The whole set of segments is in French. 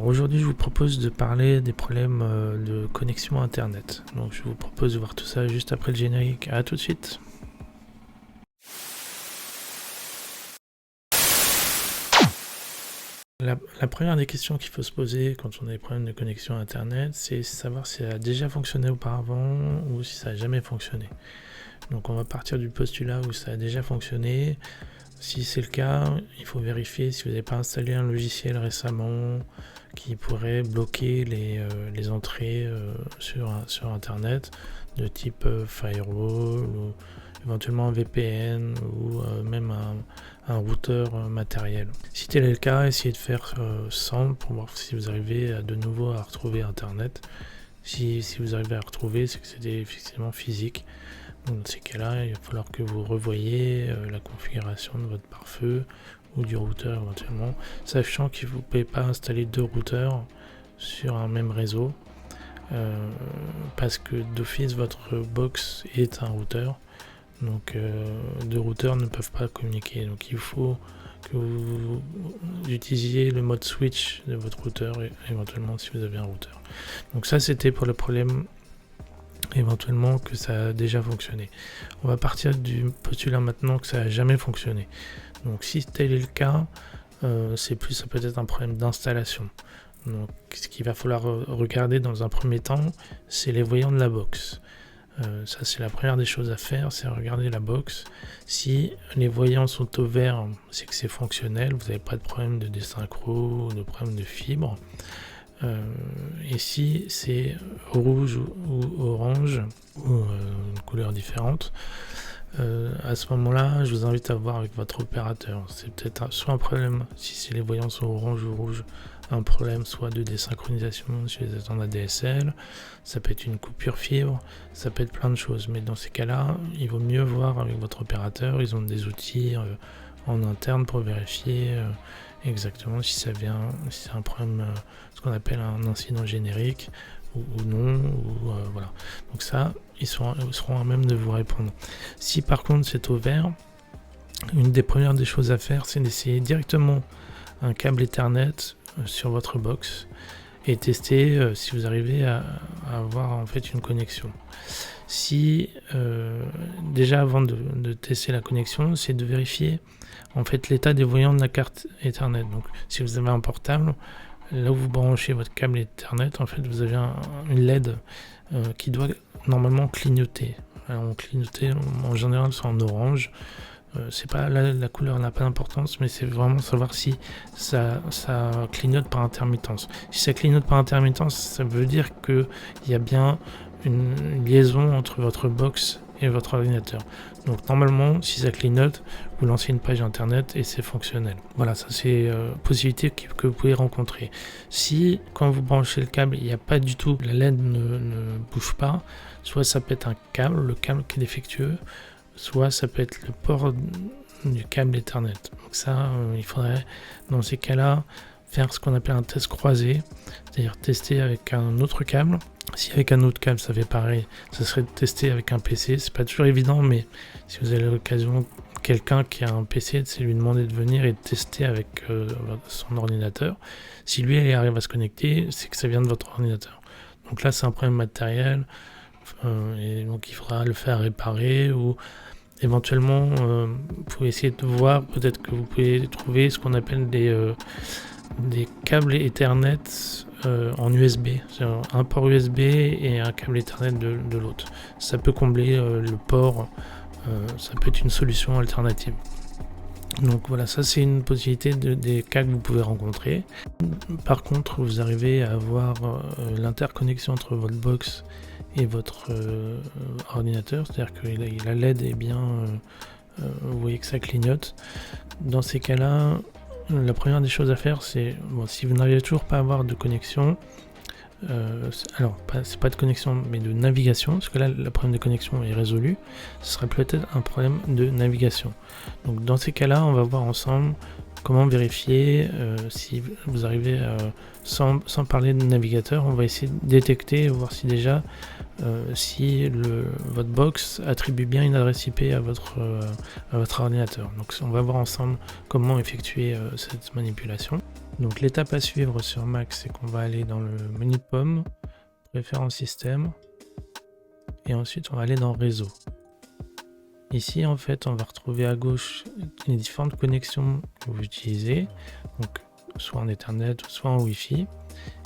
aujourd'hui je vous propose de parler des problèmes de connexion internet. Donc je vous propose de voir tout ça juste après le générique. À tout de suite. La première des questions qu'il faut se poser quand on a des problèmes de connexion internet, c'est savoir si ça a déjà fonctionné auparavant ou si ça n'a jamais fonctionné. Donc on va partir du postulat où ça a déjà fonctionné. Si c'est le cas, il faut vérifier si vous n'avez pas installé un logiciel récemment qui pourrait bloquer les entrées sur Internet de type firewall ou éventuellement un VPN ou même un routeur matériel. Si tel est le cas, essayez de faire sans pour voir si vous arrivez de nouveau à retrouver Internet. Si vous arrivez à retrouver, c'est que c'était effectivement physique. Donc dans ces cas-là, il va falloir que vous revoyiez la configuration de votre pare-feu ou du routeur éventuellement, sachant que vous ne pouvez pas installer deux routeurs sur un même réseau parce que d'office votre box est un routeur, donc deux routeurs ne peuvent pas communiquer. Donc il faut que vous utilisiez le mode switch de votre routeur éventuellement si vous avez un routeur. Donc ça c'était pour le problème éventuellement que ça a déjà fonctionné. On va partir du postulat maintenant que ça n'a jamais fonctionné. Donc si tel est le cas, ça peut être un problème d'installation. Donc ce qu'il va falloir regarder dans un premier temps, c'est les voyants de la box. Ça c'est la première des choses à faire, c'est regarder la box. Si les voyants sont au vert, c'est que c'est fonctionnel, vous n'avez pas de problème de désynchro ou de problème de fibre. Et si c'est rouge ou orange ou une couleur différente, à ce moment-là, je vous invite à voir avec votre opérateur. C'est peut-être soit un problème, si c'est les voyants sont orange ou rouge, un problème soit de désynchronisation sur les attentes ADSL, ça peut être une coupure fibre, ça peut être plein de choses. Mais dans ces cas-là, il vaut mieux voir avec votre opérateur. Ils ont des outils en interne pour vérifier exactement si c'est un problème, ce qu'on appelle un incident générique ou non, voilà. Donc ça, ils seront à même de vous répondre. Si par contre c'est au vert, une des premières des choses à faire, c'est d'essayer directement un câble Ethernet sur votre box et tester si vous arrivez à avoir en fait une connexion. Si déjà avant de tester la connexion, c'est de vérifier en fait l'état des voyants de la carte Ethernet. Donc si vous avez un portable, là où vous branchez votre câble Ethernet, en fait vous avez une LED qui doit normalement clignoter. Alors, en général c'est en orange. C'est pas la couleur n'a pas d'importance, mais c'est vraiment savoir si ça clignote par intermittence. Si ça clignote par intermittence, ça veut dire qu'il y a bien une liaison entre votre box et votre ordinateur. Donc normalement, si ça clignote, vous lancez une page internet et c'est fonctionnel. Voilà, ça c'est possibilité que vous pouvez rencontrer. Si quand vous branchez le câble, il n'y a pas du tout, la LED ne bouge pas, soit ça peut être le câble qui est défectueux, soit ça peut être le port du câble Ethernet. Donc ça, il faudrait dans ces cas-là faire ce qu'on appelle un test croisé, c'est-à-dire tester avec un autre câble. Si avec un autre câble ça fait pareil, ça serait de tester avec un PC. C'est pas toujours évident, mais si vous avez l'occasion, quelqu'un qui a un PC, c'est lui demander de venir et de tester avec son ordinateur. Si lui il arrive à se connecter, c'est que ça vient de votre ordinateur. Donc là c'est un problème matériel et donc il faudra le faire réparer ou éventuellement vous pouvez essayer de voir, peut-être que vous pouvez trouver ce qu'on appelle des câbles Ethernet en USB, c'est-à-dire un port USB et un câble Ethernet de l'autre. Ça peut combler le port, ça peut être une solution alternative. Donc voilà, ça c'est une possibilité des cas que vous pouvez rencontrer. Par contre, vous arrivez à avoir l'interconnexion entre votre box et votre ordinateur, c'est-à-dire que la LED est bien, vous voyez que ça clignote. Dans ces cas-là, la première des choses à faire, c'est, si vous n'arrivez toujours pas à avoir de connexion, c'est pas de connexion, mais de navigation, parce que là, le problème de connexion est résolu, ce serait peut-être un problème de navigation. Donc dans ces cas-là, on va voir ensemble comment vérifier si vous arrivez sans parler de navigateur, on va essayer de détecter, voir si déjà votre box attribue bien une adresse IP à votre ordinateur. Donc on va voir ensemble comment effectuer cette manipulation. Donc l'étape à suivre sur Mac, c'est qu'on va aller dans le menu pomme, préférences système, et ensuite on va aller dans réseau. Ici en fait on va retrouver à gauche les différentes connexions que vous utilisez, donc soit en Ethernet, soit en Wi-Fi.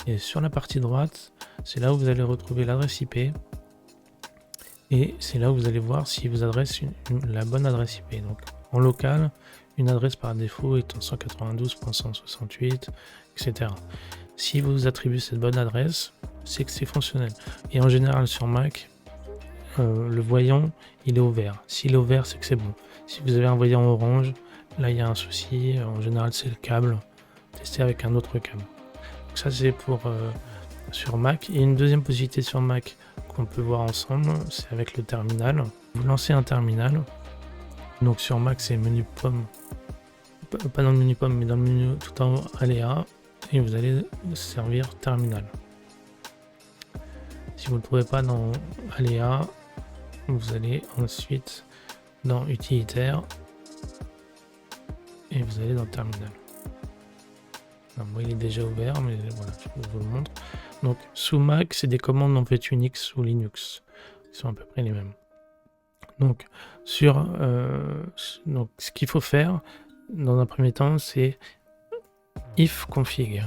Et sur la partie droite, c'est là où vous allez retrouver l'adresse IP. Et c'est là où vous allez voir si vous adressez la bonne adresse IP. Donc en local, une adresse par défaut est en 192.168, etc. Si vous attribuez cette bonne adresse, c'est que c'est fonctionnel. Et en général sur Mac, le voyant il est au vert. S'il est au vert, c'est que c'est bon. Si vous avez un voyant orange, là il y a un souci. En général, c'est le câble. Testez avec un autre câble. Donc ça c'est pour sur Mac. Et une deuxième possibilité sur Mac qu'on peut voir ensemble, c'est avec le terminal. Vous lancez un terminal. Donc sur Mac, c'est menu pomme. Pas dans le menu pomme, mais dans le menu tout en haut, aléa. Et vous allez servir terminal. Si vous ne le trouvez pas dans aléa, vous allez ensuite dans utilitaire. Et vous allez dans terminal. Alors, moi, il est déjà ouvert, mais voilà, je vous le montre. Donc, sous Mac, c'est des commandes en fait Unix ou Linux, qui sont à peu près les mêmes. Donc, donc ce qu'il faut faire, dans un premier temps, c'est ifconfig.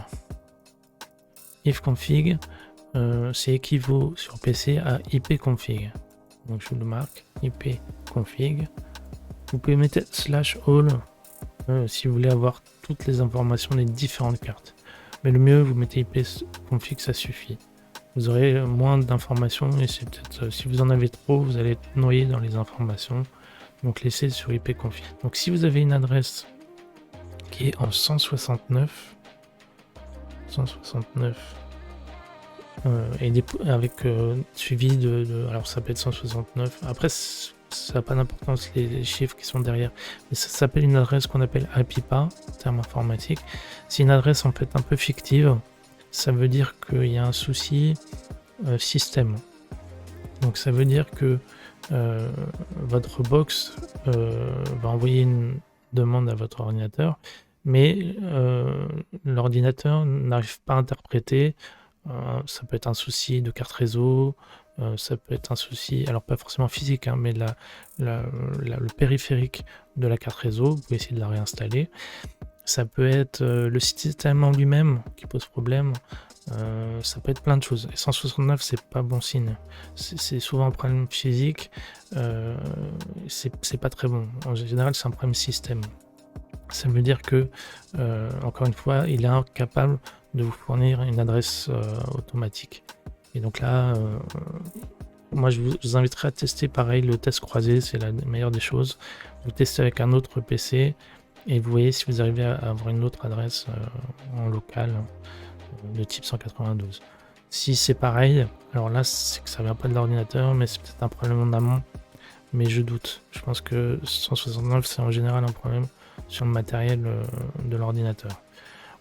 Ifconfig, c'est équivaut sur PC à ipconfig. Donc, je vous le marque, ipconfig. Vous pouvez mettre /all si vous voulez avoir toutes les informations des différentes cartes. Mais le mieux, vous mettez ipconfig, ça suffit. Vous aurez moins d'informations et c'est peut-être, si vous en avez trop, vous allez être noyé dans les informations. Donc laissez sur ipconfig. Donc si vous avez une adresse qui est en 169 et avec suivi alors ça peut être 169. Après ça n'a pas d'importance les chiffres qui sont derrière, mais ça s'appelle une adresse qu'on appelle APIPA, terme informatique. C'est une adresse en fait un peu fictive. Ça veut dire qu'il y a un souci système. Donc ça veut dire que votre box va envoyer une demande à votre ordinateur, mais l'ordinateur n'arrive pas à interpréter. Ça peut être un souci de carte réseau, ça peut être un souci, alors pas forcément physique, hein, mais le périphérique de la carte réseau. Vous pouvez essayer de la réinstaller. Ça peut être le système en lui-même qui pose problème. Ça peut être plein de choses. Et 169, c'est pas bon signe. C'est souvent un problème physique. C'est pas très bon. En général, c'est un problème système. Ça veut dire que, encore une fois, il est incapable de vous fournir une adresse automatique. Et donc là, moi, je vous inviterai à tester pareil le test croisé. C'est la meilleure des choses. Vous testez avec un autre PC. Et vous voyez si vous arrivez à avoir une autre adresse en local de type 192. Si c'est pareil, alors là c'est que ça vient pas de l'ordinateur, mais c'est peut-être un problème en amont. Mais je doute. Je pense que 169 c'est en général un problème sur le matériel de l'ordinateur.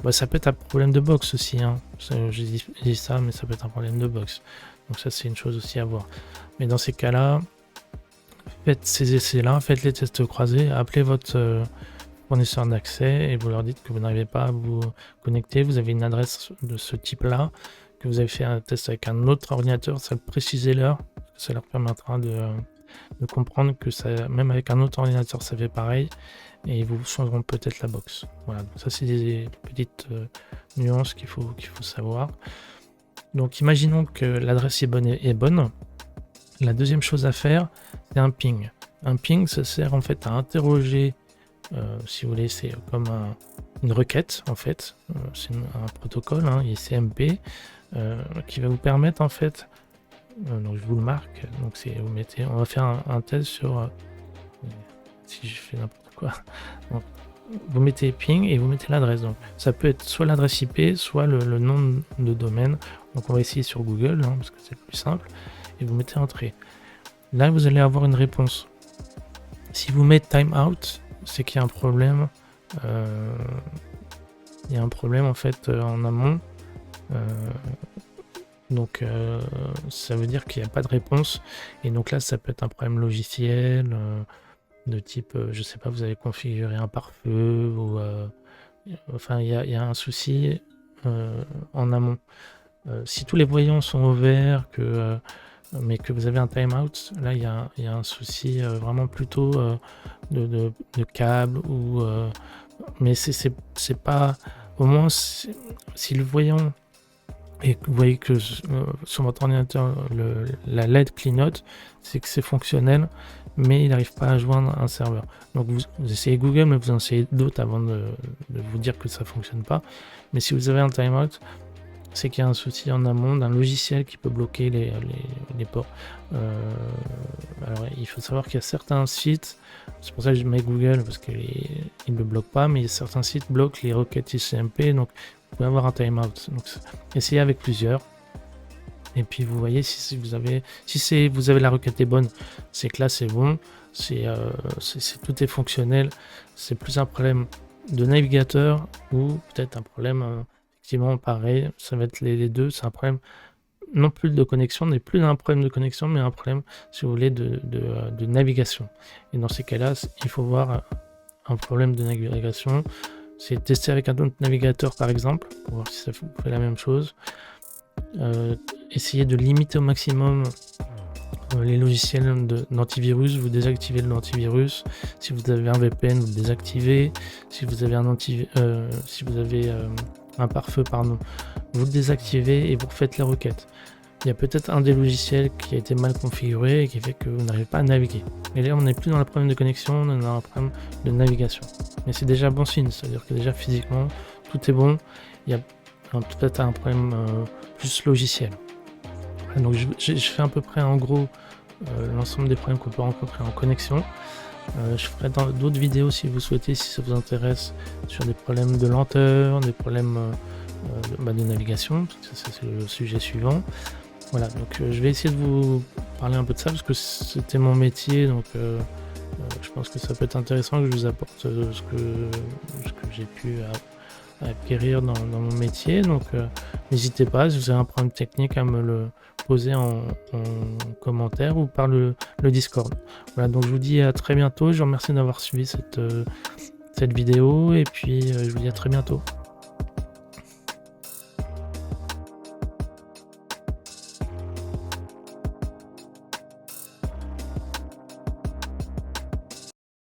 Bah, ça peut être un problème de box aussi. Hein. Je dis ça, mais ça peut être un problème de box. Donc ça c'est une chose aussi à voir. Mais dans ces cas-là, faites ces essais-là, faites les tests croisés, appelez votre fournisseur d'accès et vous leur dites que vous n'arrivez pas à vous connecter, vous avez une adresse de ce type-là, que vous avez fait un test avec un autre ordinateur, ça précisez-leur, ça leur permettra de comprendre que ça, même avec un autre ordinateur, ça fait pareil, et ils vous changeront peut-être la box. Voilà, donc ça c'est des petites nuances qu'il faut savoir. Donc imaginons que l'adresse est bonne. La deuxième chose à faire, c'est un ping. Un ping, ça sert en fait à interroger. Si vous voulez, c'est comme une requête en fait, c'est un protocole ICMP qui va vous permettre en fait, donc je vous le marque, donc c'est vous mettez, on va faire un test sur si je fais n'importe quoi, donc, vous mettez ping et vous mettez l'adresse, donc ça peut être soit l'adresse IP, soit le nom de domaine, donc on va essayer sur Google parce que c'est le plus simple, et vous mettez entrée. Là vous allez avoir une réponse. Si vous mettez timeout, c'est qu'il y a un problème. Il y a un problème en fait en amont. Donc ça veut dire qu'il n'y a pas de réponse. Et donc là, ça peut être un problème logiciel de type, je sais pas, vous avez configuré un pare-feu ou enfin il y a un souci en amont. Si tous les voyants sont au vert, mais que vous avez un timeout, là il y a un souci vraiment plutôt de câble mais c'est pas, au moins si le voyant, et que vous voyez que sur votre ordinateur la LED clignote, c'est que c'est fonctionnel, mais il n'arrive pas à joindre un serveur. Donc vous essayez Google, mais vous en essayez d'autres avant de vous dire que ça fonctionne pas. Mais si vous avez un timeout, c'est qu'il y a un souci en amont d'un logiciel qui peut bloquer les ports. Alors il faut savoir qu'il y a certains sites, c'est pour ça que je mets Google, parce qu'il ne le bloque pas, mais certains sites bloquent les requêtes ICMP, donc vous pouvez avoir un timeout. Donc essayez avec plusieurs. Et puis vous voyez si vous avez la requête est bonne, c'est que là c'est bon, tout est fonctionnel. C'est plus un problème de navigateur ou peut-être un problème effectivement pareil, ça va être les deux. C'est un problème non plus de connexion, n'est plus un problème de connexion, mais un problème, si vous voulez, de navigation. Et dans ces cas-là, il faut voir un problème de navigation. C'est tester avec un autre navigateur par exemple, pour voir si ça fait la même chose. Essayez de limiter au maximum les logiciels d'antivirus. Vous désactivez l'antivirus. Si vous avez un VPN, vous le désactivez. Si vous avez un pare-feu, vous le désactivez et vous refaites les requêtes. Il y a peut-être un des logiciels qui a été mal configuré et qui fait que vous n'arrivez pas à naviguer. Et là, on n'est plus dans le problème de connexion, on est dans un problème de navigation. Mais c'est déjà bon signe, c'est-à-dire que déjà physiquement, tout est bon. Il y a peut-être un problème plus logiciel. Donc je fais à peu près en gros l'ensemble des problèmes qu'on peut rencontrer en connexion. Je ferai dans d'autres vidéos si vous souhaitez, si ça vous intéresse, sur des problèmes de lenteur, des problèmes de navigation, c'est le sujet suivant. Voilà, donc je vais essayer de vous parler un peu de ça parce que c'était mon métier, donc je pense que ça peut être intéressant que je vous apporte ce que j'ai pu acquérir dans mon métier. Donc n'hésitez pas, si vous avez un problème technique, à me le poser en commentaire ou par le Discord. Voilà, donc je vous dis à très bientôt. Je vous remercie d'avoir suivi cette vidéo et puis je vous dis à très bientôt.